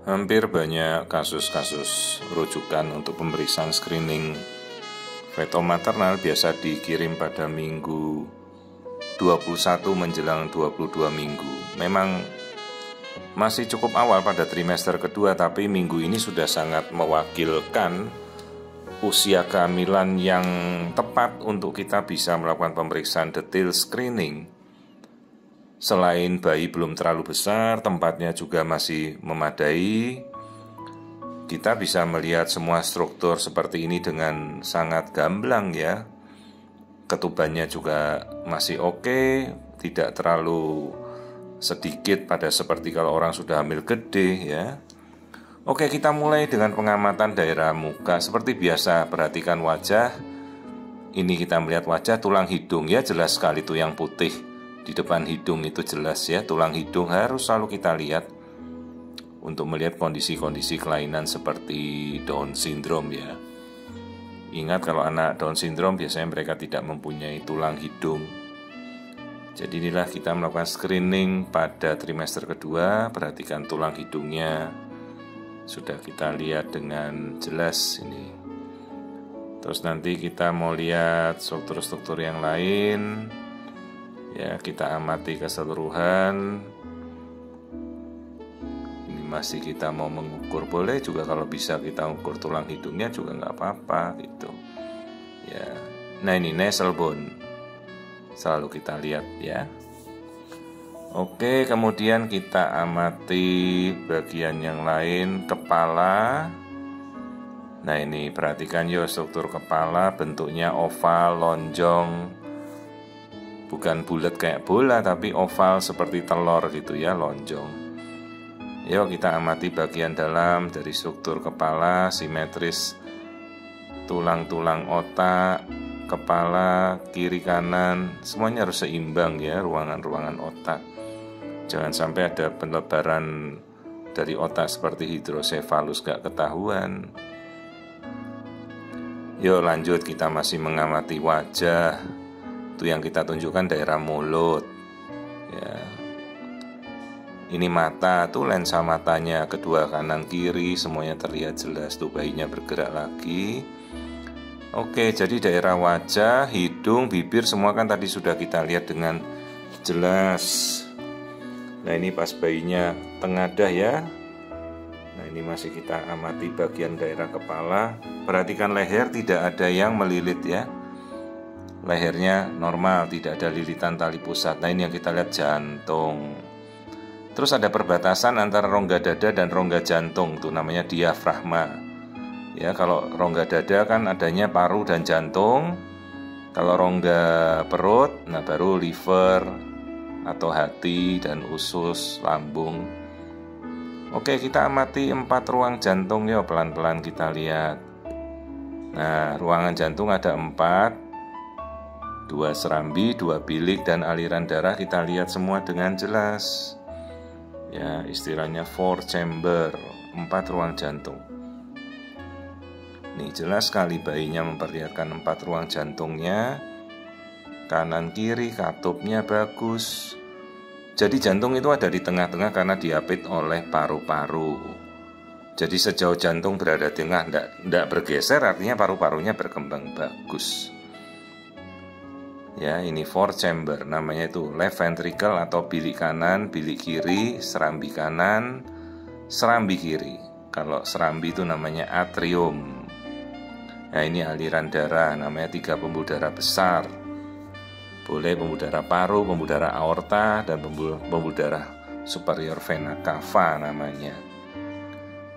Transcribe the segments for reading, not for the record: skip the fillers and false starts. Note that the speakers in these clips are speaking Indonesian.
Hampir banyak kasus-kasus rujukan untuk pemeriksaan screening fetal maternal biasa dikirim pada minggu 21 menjelang 22 minggu. Memang masih cukup awal pada trimester kedua, tapi minggu ini sudah sangat mewakilkan usia kehamilan yang tepat untuk kita bisa melakukan pemeriksaan detail screening. Selain bayi belum terlalu besar, tempatnya juga masih memadai, kita bisa melihat semua struktur seperti ini dengan sangat gamblang ya. Ketubannya juga masih oke, tidak terlalu sedikit pada seperti kalau orang sudah hamil gede ya. Oke, kita mulai dengan pengamatan daerah muka. Seperti biasa, perhatikan wajah. Ini kita melihat wajah, tulang hidung ya, jelas sekali tuh yang putih di depan hidung itu jelas ya. Tulang hidung harus selalu kita lihat untuk melihat kondisi-kondisi kelainan seperti Down syndrome ya. Ingat, kalau anak Down syndrome biasanya mereka tidak mempunyai tulang hidung. Jadi inilah kita melakukan screening pada trimester kedua. Perhatikan tulang hidungnya, sudah kita lihat dengan jelas ini. Terus nanti kita mau lihat struktur-struktur yang lain ya, kita amati keseluruhan. Ini masih kita mau mengukur, boleh juga kalau bisa kita ukur tulang hidungnya juga nggak apa-apa gitu ya. Nah, ini nasal bone selalu kita lihat ya. Oke, kemudian kita amati bagian yang lain, kepala. Nah, ini perhatikan yo, struktur kepala bentuknya oval, lonjong, bukan bulat kayak bola, tapi oval seperti telur gitu ya, lonjong. Yuk kita amati bagian dalam dari struktur kepala, simetris tulang-tulang otak, kepala, kiri kanan, semuanya harus seimbang ya, ruangan-ruangan otak. Jangan sampai ada pelebaran dari otak seperti hidrosefalus gak ketahuan. Yuk lanjut, kita masih mengamati wajah. Itu yang kita tunjukkan daerah mulut ya. Ini mata, tuh lensa matanya, kedua kanan kiri semuanya terlihat jelas. Tuh bayinya bergerak lagi. Oke, jadi daerah wajah, hidung, bibir semua kan tadi sudah kita lihat dengan jelas. Nah, ini pas bayinya tengadah ya. Nah, ini masih kita amati bagian daerah kepala. Perhatikan leher, tidak ada yang melilit ya. Lehernya normal, tidak ada lilitan tali pusat. Nah, ini yang kita lihat jantung. Terus ada perbatasan antara rongga dada dan rongga jantung, itu namanya diafragma. Ya, kalau rongga dada kan adanya paru dan jantung. Kalau rongga perut, nah baru liver atau hati dan usus, lambung. Oke, kita amati 4 ruang jantung ya, pelan-pelan kita lihat. Nah, ruangan jantung ada 4. 2 serambi, 2 bilik, dan aliran darah kita lihat semua dengan jelas. Ya, istilahnya 4 chamber, 4 ruang jantung. Nih, jelas sekali bayinya memperlihatkan 4 ruang jantungnya. Kanan kiri katupnya bagus. Jadi jantung itu ada di tengah-tengah karena diapit oleh paru-paru. Jadi sejauh jantung berada di tengah, tidak bergeser, artinya paru-parunya berkembang bagus. Ya, ini 4 chamber, namanya itu left ventricle atau bilik kanan, bilik kiri, serambi kanan, serambi kiri. Kalau serambi itu namanya atrium. Nah, ini aliran darah, namanya 3 pembuluh darah besar. Boleh pembuluh darah paru, pembuluh darah aorta, dan pembuluh darah superior vena cava namanya.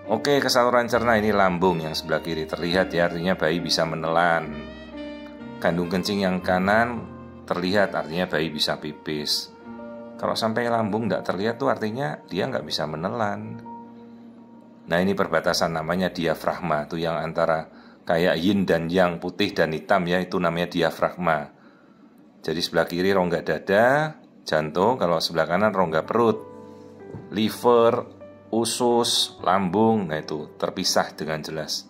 Oke, kesaluran cerna, ini lambung yang sebelah kiri terlihat ya, artinya bayi bisa menelan. Kandung kencing yang kanan terlihat, artinya bayi bisa pipis. Kalau sampai lambung tidak terlihat tuh artinya dia nggak bisa menelan. Nah, ini perbatasan namanya diafragma, tuh yang antara kayak yin dan yang, putih dan hitam ya, itu namanya diafragma. Jadi sebelah kiri rongga dada, jantung, kalau sebelah kanan rongga perut, liver, usus, lambung. Nah, itu terpisah dengan jelas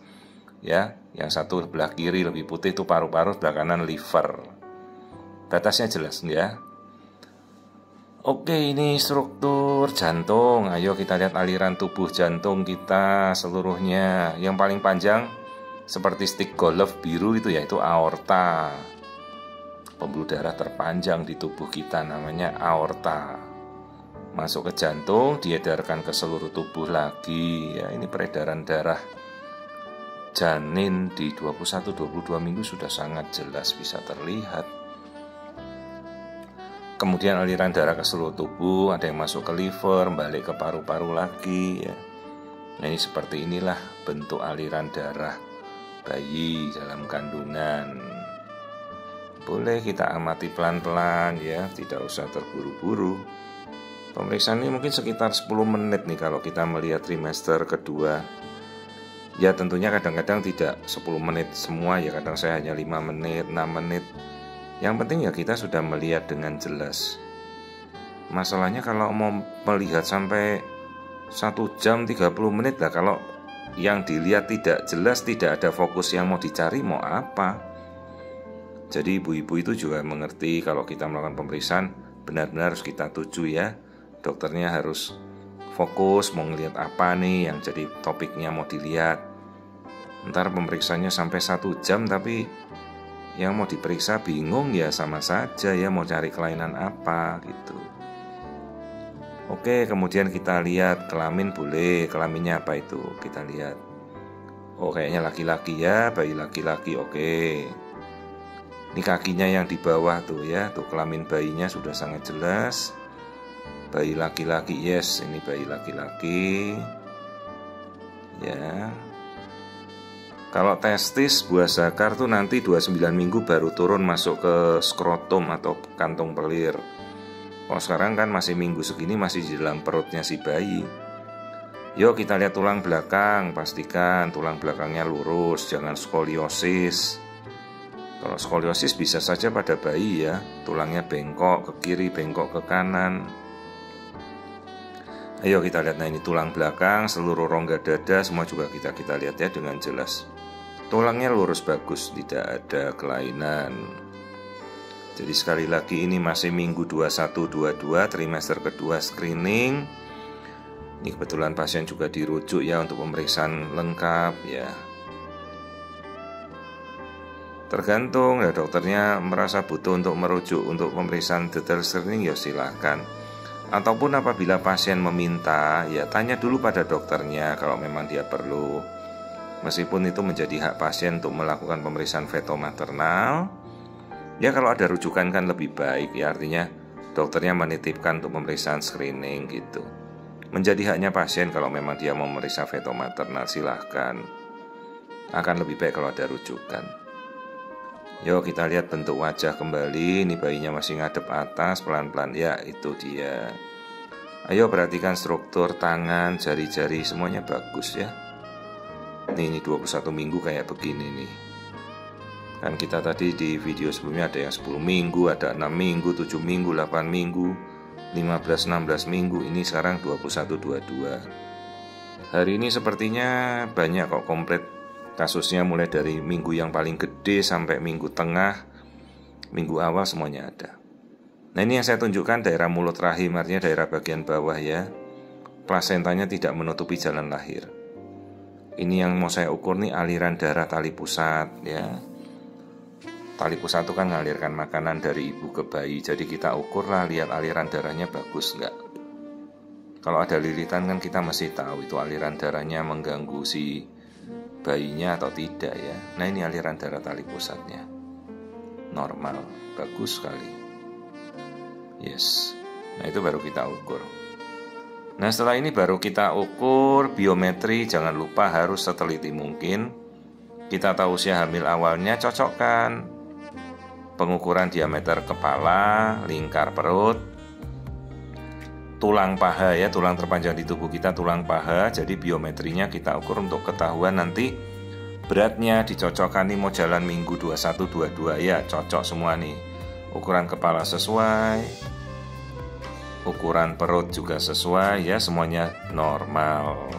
ya. Yang satu sebelah kiri lebih putih itu paru-paru, sebelah kanan liver. Batasnya jelas ya. Oke, ini struktur jantung. Ayo kita lihat aliran tubuh jantung kita seluruhnya. Yang paling panjang seperti stick golf biru itu yaitu aorta. Pembuluh darah terpanjang di tubuh kita namanya aorta. Masuk ke jantung, diedarkan ke seluruh tubuh lagi. Ya, ini peredaran darah janin di 21-22 minggu sudah sangat jelas bisa terlihat. Kemudian aliran darah ke seluruh tubuh, ada yang masuk ke liver, balik ke paru-paru lagi ya. Nah, ini seperti inilah bentuk aliran darah bayi dalam kandungan. Boleh kita amati pelan-pelan ya, tidak usah terburu-buru. Pemeriksaan ini mungkin sekitar 10 menit nih kalau kita melihat trimester kedua. Ya tentunya kadang-kadang tidak 10 menit semua ya, kadang saya hanya 5 menit, 6 menit. Yang penting ya kita sudah melihat dengan jelas. Masalahnya kalau mau melihat sampai 1 jam 30 menit lah, kalau yang dilihat tidak jelas, tidak ada fokus yang mau dicari, mau apa? Jadi ibu-ibu itu juga mengerti kalau kita melakukan pemeriksaan benar-benar harus kita tuju ya. Dokternya harus fokus mau ngelihat apa nih yang jadi topiknya mau dilihat. Ntar pemeriksaannya sampai 1 jam tapi yang mau diperiksa bingung ya, sama saja ya, mau cari kelainan apa gitu. Oke, kemudian kita lihat kelamin boleh, kelaminnya apa itu kita lihat. Oh kayaknya laki-laki ya, bayi laki-laki. Oke, ini kakinya yang di bawah tuh ya, tuh kelamin bayinya sudah sangat jelas. Bayi laki-laki, yes, ini bayi laki-laki ya. Kalau testis buah zakar tuh nanti 29 minggu baru turun masuk ke skrotum atau kantung pelir. Kalau sekarang kan masih minggu segini masih di dalam perutnya si bayi. Yuk kita lihat tulang belakang, pastikan tulang belakangnya lurus, jangan skoliosis. Kalau skoliosis bisa saja pada bayi ya, tulangnya bengkok ke kiri, bengkok ke kanan. Ayo kita lihat, nah ini tulang belakang, seluruh rongga dada semua juga kita lihat ya dengan jelas. Tulangnya lurus bagus, tidak ada kelainan. Jadi sekali lagi ini masih minggu 21-22, trimester kedua screening. Ini kebetulan pasien juga dirujuk ya untuk pemeriksaan lengkap ya. Tergantung ya, dokternya merasa butuh untuk merujuk untuk pemeriksaan detail screening ya silahkan. Ataupun apabila pasien meminta ya tanya dulu pada dokternya kalau memang dia perlu. Meskipun itu menjadi hak pasien untuk melakukan pemeriksaan feto maternal, ya kalau ada rujukan kan lebih baik ya, artinya dokternya menitipkan untuk pemeriksaan screening gitu. Menjadi haknya pasien kalau memang dia mau memeriksa feto maternal silahkan. Akan lebih baik kalau ada rujukan. Yuk kita lihat bentuk wajah kembali, ini bayinya masih ngadep atas pelan-pelan ya, itu dia. Ayo perhatikan struktur tangan, jari-jari semuanya bagus ya. Ini 21 minggu kayak begini nih. Kan kita tadi di video sebelumnya ada yang 10 minggu, ada 6 minggu, 7 minggu, 8 minggu, 15-16 minggu. Ini sekarang 21-22. Hari ini sepertinya banyak kok komplit kasusnya, mulai dari minggu yang paling gede sampai minggu tengah, minggu awal semuanya ada. Nah ini yang saya tunjukkan daerah mulut rahim, artinya daerah bagian bawah ya. Plasentanya tidak menutupi jalan lahir. Ini yang mau saya ukur nih aliran darah tali pusat ya. Tali pusat itu kan mengalirkan makanan dari ibu ke bayi. Jadi kita ukurlah, lihat aliran darahnya bagus enggak. Kalau ada lilitan kan kita masih tahu itu aliran darahnya mengganggu si bayinya atau tidak ya. Nah ini aliran darah tali pusatnya normal, bagus sekali. Yes. Nah itu baru kita ukur. Nah setelah ini baru kita ukur biometri. Jangan lupa harus seteliti mungkin. Kita tahu usia hamil awalnya, cocokkan pengukuran diameter kepala, lingkar perut, tulang paha ya, tulang terpanjang di tubuh kita tulang paha. Jadi biometrinya kita ukur untuk ketahuan nanti beratnya, dicocokkan nih mau jalan minggu 21-22 ya, cocok semua nih. Ukuran kepala sesuai, ukuran perut juga sesuai ya, semuanya normal.